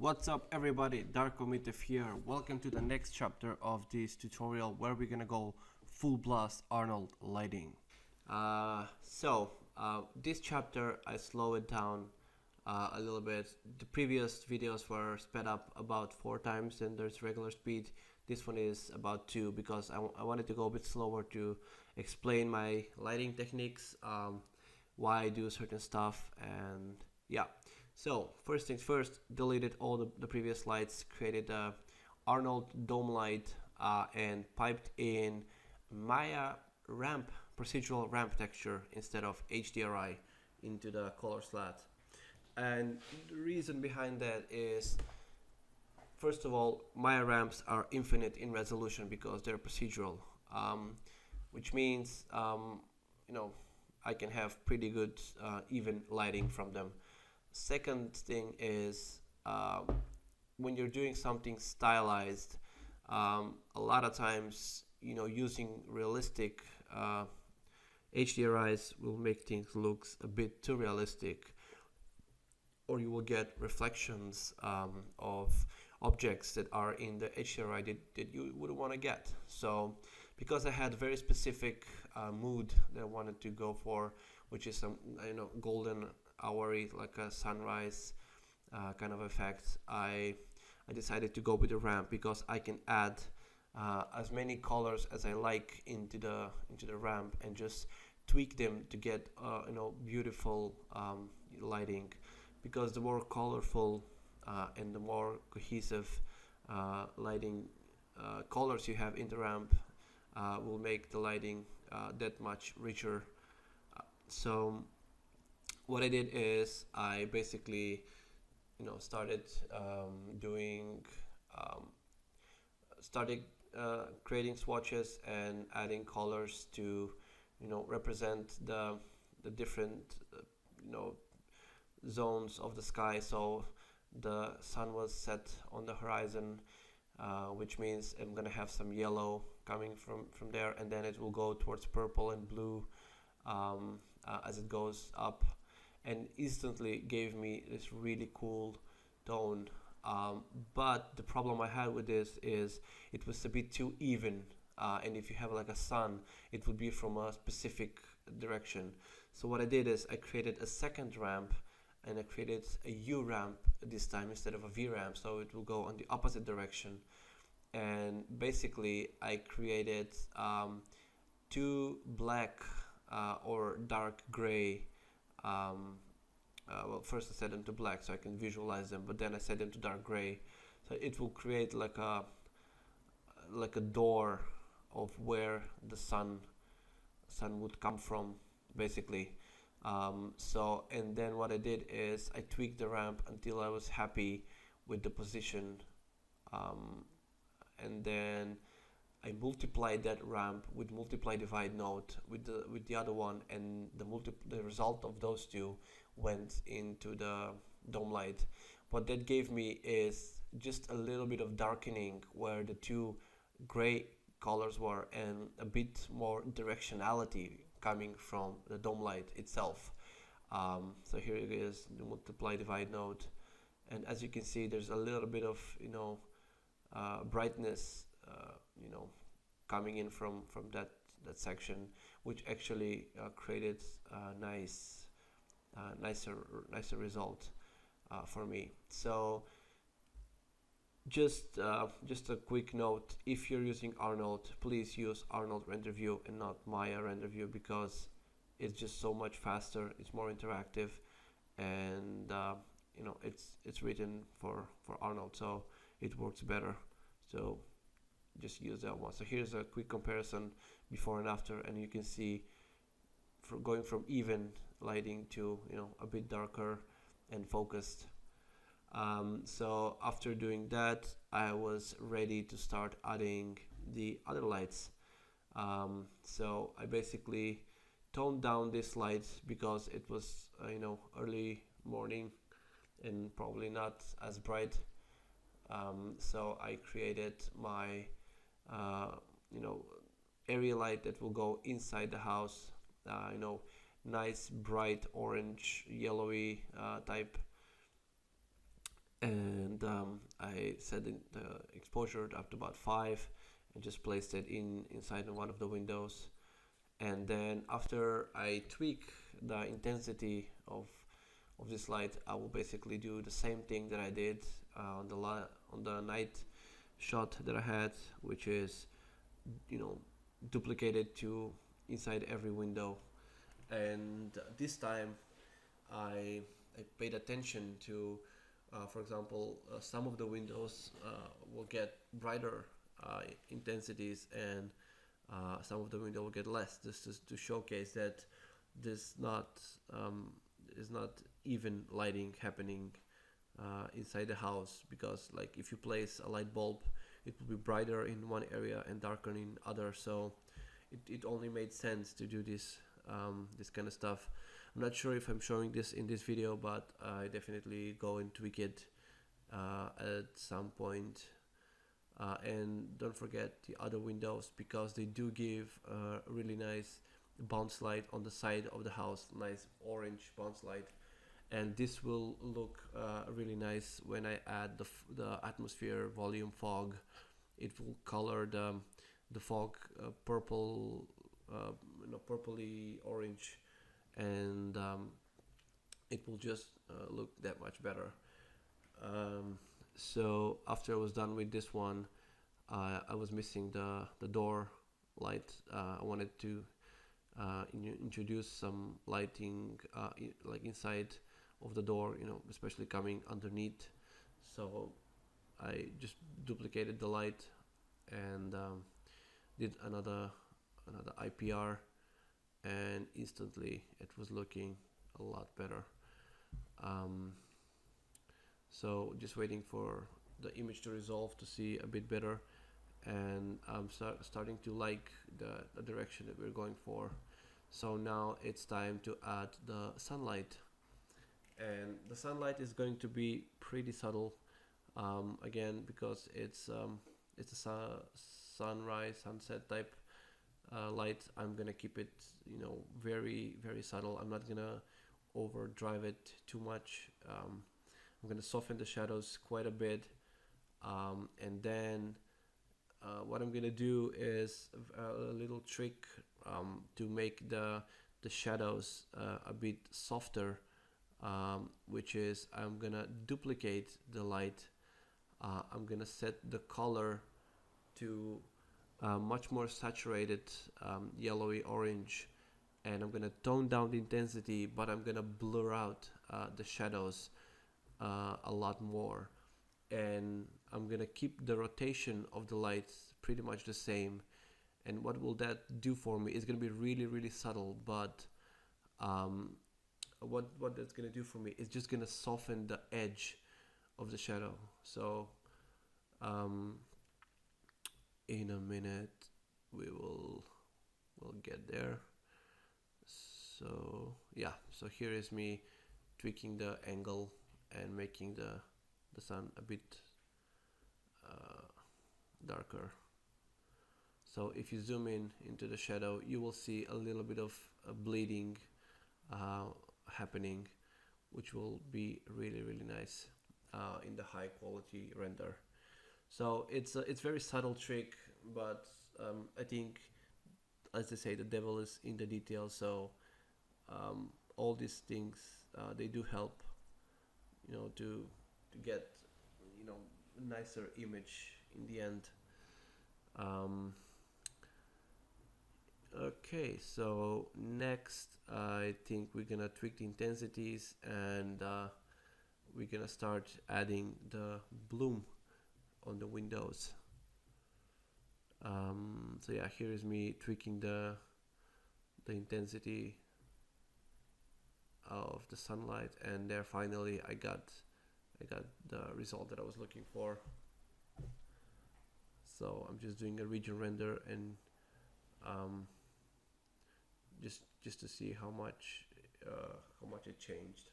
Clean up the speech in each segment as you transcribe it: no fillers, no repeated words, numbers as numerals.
What's up everybody, Darkomitov here. Welcome to the next chapter of this tutorial where we're gonna go full blast Arnold lighting. This chapter I slow it down a little bit. The previous videos were sped up about 4 times and there's regular speed. This one is about 2 because I wanted to go a bit slower to explain my lighting techniques, why I do certain stuff, and yeah. So first things first, deleted all the previous lights, created a Arnold dome light, and piped in Maya ramp, procedural ramp texture instead of HDRI into the color slot. And the reason behind that is, first of all, Maya ramps are infinite in resolution because they're procedural, which means I can have pretty good even lighting from them. Second thing is, when you're doing something stylized, a lot of times using realistic HDRIs will make things look a bit too realistic, or you will get reflections of objects that are in the HDRI that you wouldn't want to get. So because I had a very specific mood that I wanted to go for, which is some golden hour-y, like a sunrise kind of effect, I decided to go with the ramp because I can add as many colors as I like into the ramp and just tweak them to get beautiful lighting, because the more colorful and the more cohesive lighting colors you have in the ramp will make the lighting that much richer. So what I did is I basically started creating swatches and adding colors to represent the different zones of the sky. So the sun was set on the horizon, which means I'm gonna have some yellow coming from there, and then it will go towards purple and blue as it goes up, and instantly gave me this really cool tone. But the problem I had with this is it was a bit too even, and if you have like a sun, it would be from a specific direction. So what I did is I created a second ramp, and I created a U ramp this time instead of a V ramp, so it will go on the opposite direction. And basically I created 2 black or dark gray. Well, first I set them to black so I can visualize them, but then I set them to dark gray, so it will create like a door of where the sun would come from, basically. And then what I did is I tweaked the ramp until I was happy with the position, and then I multiplied that ramp with multiply divide node with the other one, and the result of those two went into the dome light. What that gave me is just a little bit of darkening where the 2 gray colors were, and a bit more directionality coming from the dome light itself. So here it is, the multiply divide node, and as you can see, there's a little bit of brightness coming in from that section, which actually created a nicer result for me. So just a quick note: if you're using Arnold, please use Arnold render view and not Maya render view, because it's just so much faster, it's more interactive, and it's written for Arnold, so it works better. So just use that one. So here's a quick comparison before and after, and you can see going from even lighting to a bit darker and focused. So after doing that, I was ready to start adding the other lights. So I basically toned down this light because it was early morning and probably not as bright. So I created my area light that will go inside the house, nice bright orange yellowy type, and I set the exposure up to about 5 and just placed it inside one of the windows. And then after I tweak the intensity of this light, I will basically do the same thing that I did on the night shot that I had, which is, you know, duplicated to inside every window. And this time I paid attention to, for example, some of the windows will get brighter intensities, and some of the window will get less. This is to showcase that this not is not even lighting happening inside the house, because like if you place a light bulb, it will be brighter in one area and darker in other. So it only made sense to do this kind of stuff. I'm not sure if I'm showing this in this video, but I definitely go and tweak it at some point. And don't forget the other windows, because they do give a really nice bounce light on the side of the house, nice orange bounce light. And this will look really nice when I add the atmosphere volume fog. It will color the fog purple, purpley orange, and it will just look that much better. So after I was done with this one, I was missing the door light. I wanted to introduce some lighting like inside of the door, especially coming underneath. So I just duplicated the light and did another IPR, and instantly it was looking a lot better. So just waiting for the image to resolve to see a bit better, and I'm starting to like the direction that we're going for. So now it's time to add the sunlight, and the sunlight is going to be pretty subtle, again, because it's a sunrise sunset type light. I'm gonna keep it very very subtle. I'm not gonna overdrive it too much. I'm gonna soften the shadows quite a bit, and then what I'm gonna do is a little trick to make the shadows a bit softer, which is I'm gonna duplicate the light. I'm gonna set the color to much more saturated yellowy orange, and I'm gonna tone down the intensity, but I'm gonna blur out the shadows a lot more, and I'm gonna keep the rotation of the lights pretty much the same. And what will that do for me? It's gonna be really really subtle, but what that's gonna do for me is just gonna soften the edge of the shadow. So in a minute we'll get there. So yeah, so here is me tweaking the angle and making the sun a bit darker. So if you zoom in into the shadow, you will see a little bit of bleeding happening, which will be really really nice in the high quality render. So it's very subtle trick, but I think, as they say, the devil is in the details. So all these things they do help, to get nicer image in the end. Okay, so next I think we're gonna tweak the intensities, and we're gonna start adding the bloom on the windows. So yeah, here is me tweaking the intensity of the sunlight, and there finally I got the result that I was looking for. So I'm just doing a region render, and just to see how much it changed.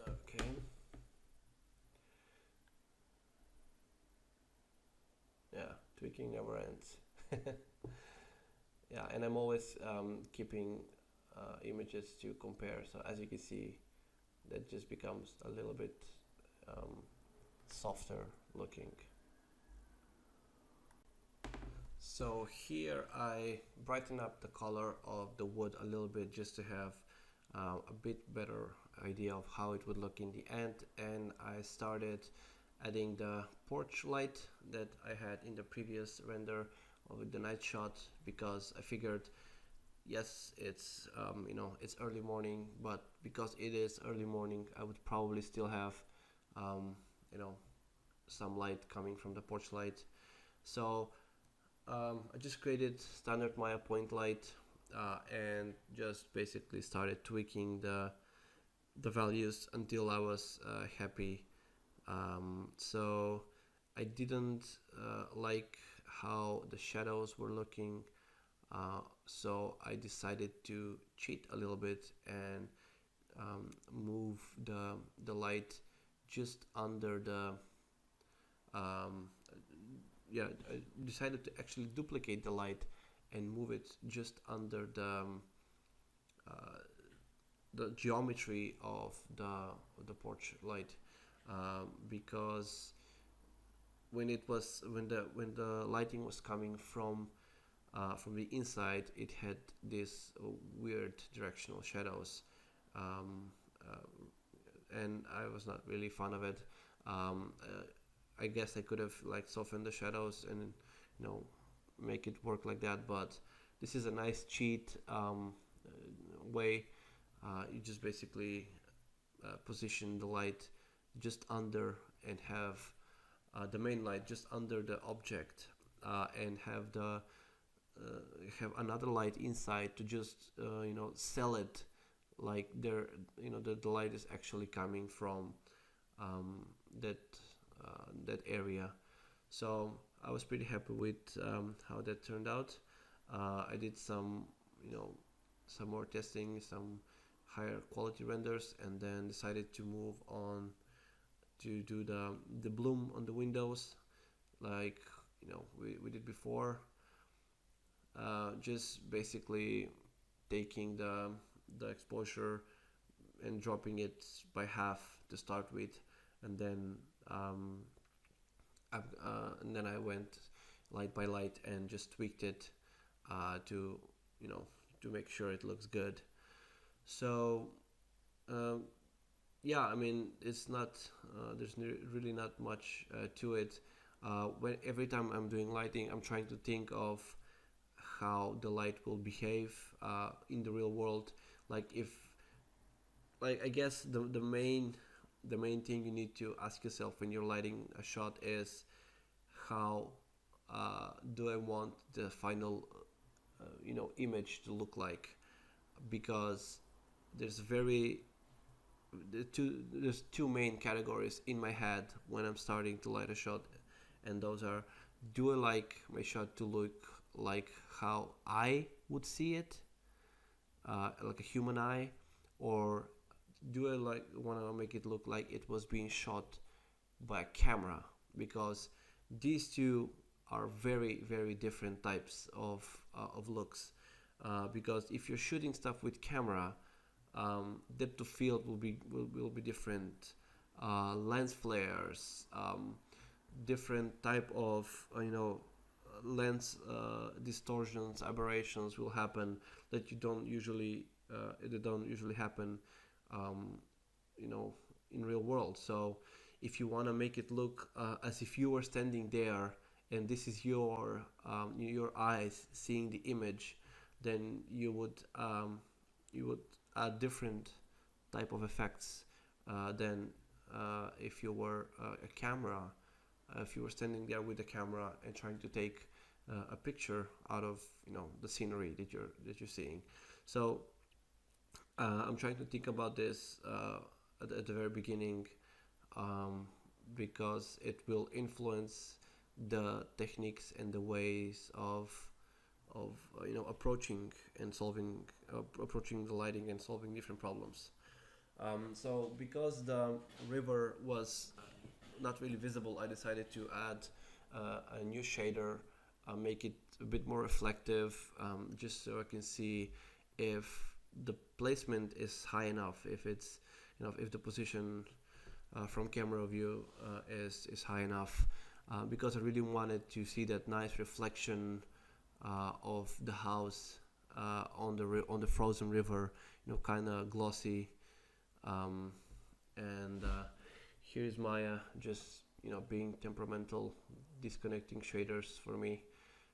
Okay. Yeah, tweaking never ends. Yeah, and I'm always keeping images to compare. So as you can see, that just becomes a little bit softer looking. So here I brighten up the color of the wood a little bit just to have a bit better idea of how it would look in the end, and I started adding the porch light that I had in the previous render with the night shot, because I figured, yes, it's it's early morning, but because it is early morning, I would probably still have you know some light coming from the porch light. So I just created standard Maya point light and just basically started tweaking the values until I was happy. So I didn't like how the shadows were looking, so I decided to cheat a little bit and move the light just under the yeah, I decided to actually duplicate the light and move it just under uh, the geometry of the porch light, because when the lighting was coming from the inside, it had this weird directional shadows, um, and I was not really fan of it. Um, uh, I guess I could have like softened the shadows and make it work like that, but this is a nice cheat way. You just basically position the light just under and have the main light just under the object, and have another light inside to just sell it like the light is actually coming from that that area. So I was pretty happy with how that turned out. I did some some more testing, some higher quality renders, and then decided to move on to do the bloom on the windows like we did before. Just basically taking the exposure and dropping it by half to start with, and then I went light by light and just tweaked it to to make sure it looks good. So um, yeah, I mean, it's not there's really not much to it. When every time I'm doing lighting, I'm trying to think of how the light will behave in the real world. Like if, like I guess the main thing you need to ask yourself when you're lighting a shot is how do I want the final image to look like, because there's very there's two main categories in my head when I'm starting to light a shot, and those are: do I like my shot to look like how I would see it, like a human eye, or do I want to make it look like it was being shot by a camera? Because these two are very very different types of looks. Because if you're shooting stuff with camera, depth of field will be different. Lens flares, different type of lens distortions, aberrations will happen that you don't usually that don't usually happen um, in real world. So if you want to make it look as if you were standing there and this is your eyes seeing the image, then you would add different type of effects than if you were a camera. If you were standing there with a camera and trying to take a picture out of the scenery that you're seeing. So I'm trying to think about this at the very beginning, because it will influence the techniques and the ways of approaching and solving approaching the lighting and solving different problems. So because the river was not really visible, I decided to add a new shader, make it a bit more reflective, just so I can see if the placement is high enough, if it's, if the position from camera view is high enough, because I really wanted to see that nice reflection of the house on the frozen river, kind of glossy. And here's Maya just being temperamental, disconnecting shaders for me.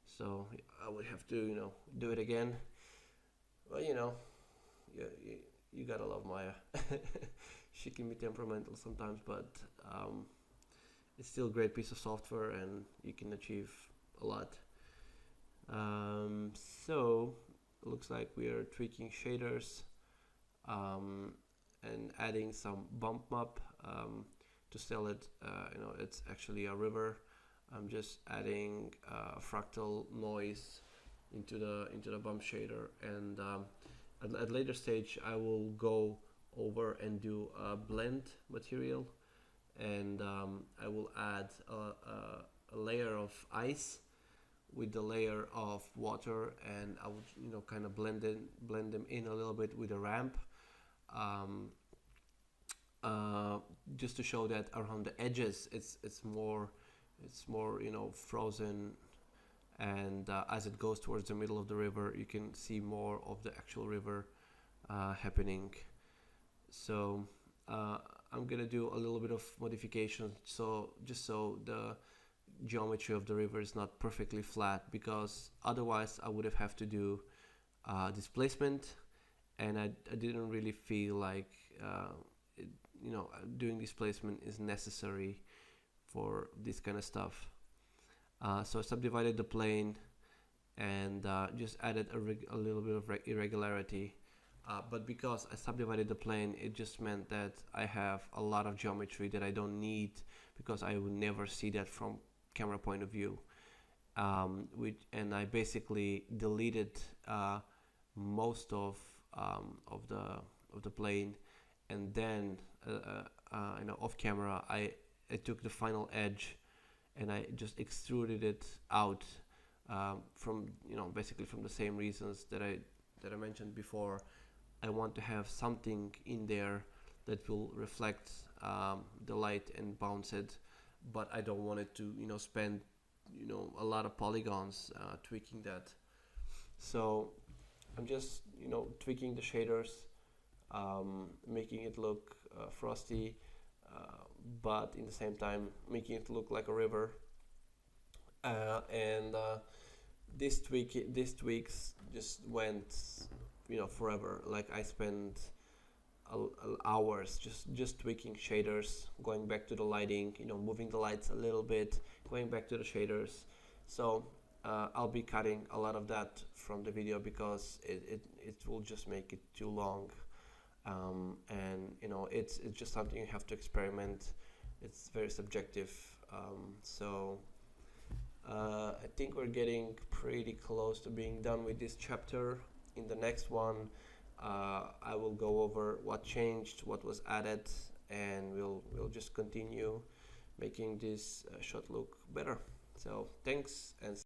So I would have to do it again. But you gotta love Maya. She can be temperamental sometimes, but it's still a great piece of software, and you can achieve a lot. So it looks like we are tweaking shaders and adding some bump map to sell it. It's actually a river. I'm just adding fractal noise into the bump shader, and at later stage I will go over and do a blend material, and I will add a layer of ice with the layer of water, and I would kind of blend them in a little bit with a ramp, just to show that around the edges it's more frozen, and as it goes towards the middle of the river you can see more of the actual river happening. So I'm gonna do a little bit of modification, so the geometry of the river is not perfectly flat, because otherwise I would have to do displacement, and I didn't really feel like doing displacement is necessary for this kind of stuff. So I subdivided the plane and just added a little bit of irregularity. But because I subdivided the plane, it just meant that I have a lot of geometry that I don't need, because I would never see that from camera point of view. And I basically deleted most of the plane, and then off camera I took the final edge and I just extruded it out from basically from the same reasons that I mentioned before. I want to have something in there that will reflect the light and bounce it, but I don't want it to spend a lot of polygons tweaking that. So I'm just tweaking the shaders, making it look frosty, but in the same time making it look like a river. And these tweaks just went forever. Like I spent hours just tweaking shaders, going back to the lighting, moving the lights a little bit, going back to the shaders. So I'll be cutting a lot of that from the video, because it will just make it too long. And it's just something you have to experiment. It's very subjective. So I think we're getting pretty close to being done with this chapter. In the next one, I will go over what changed, what was added, and we'll just continue making this shot look better. So thanks, and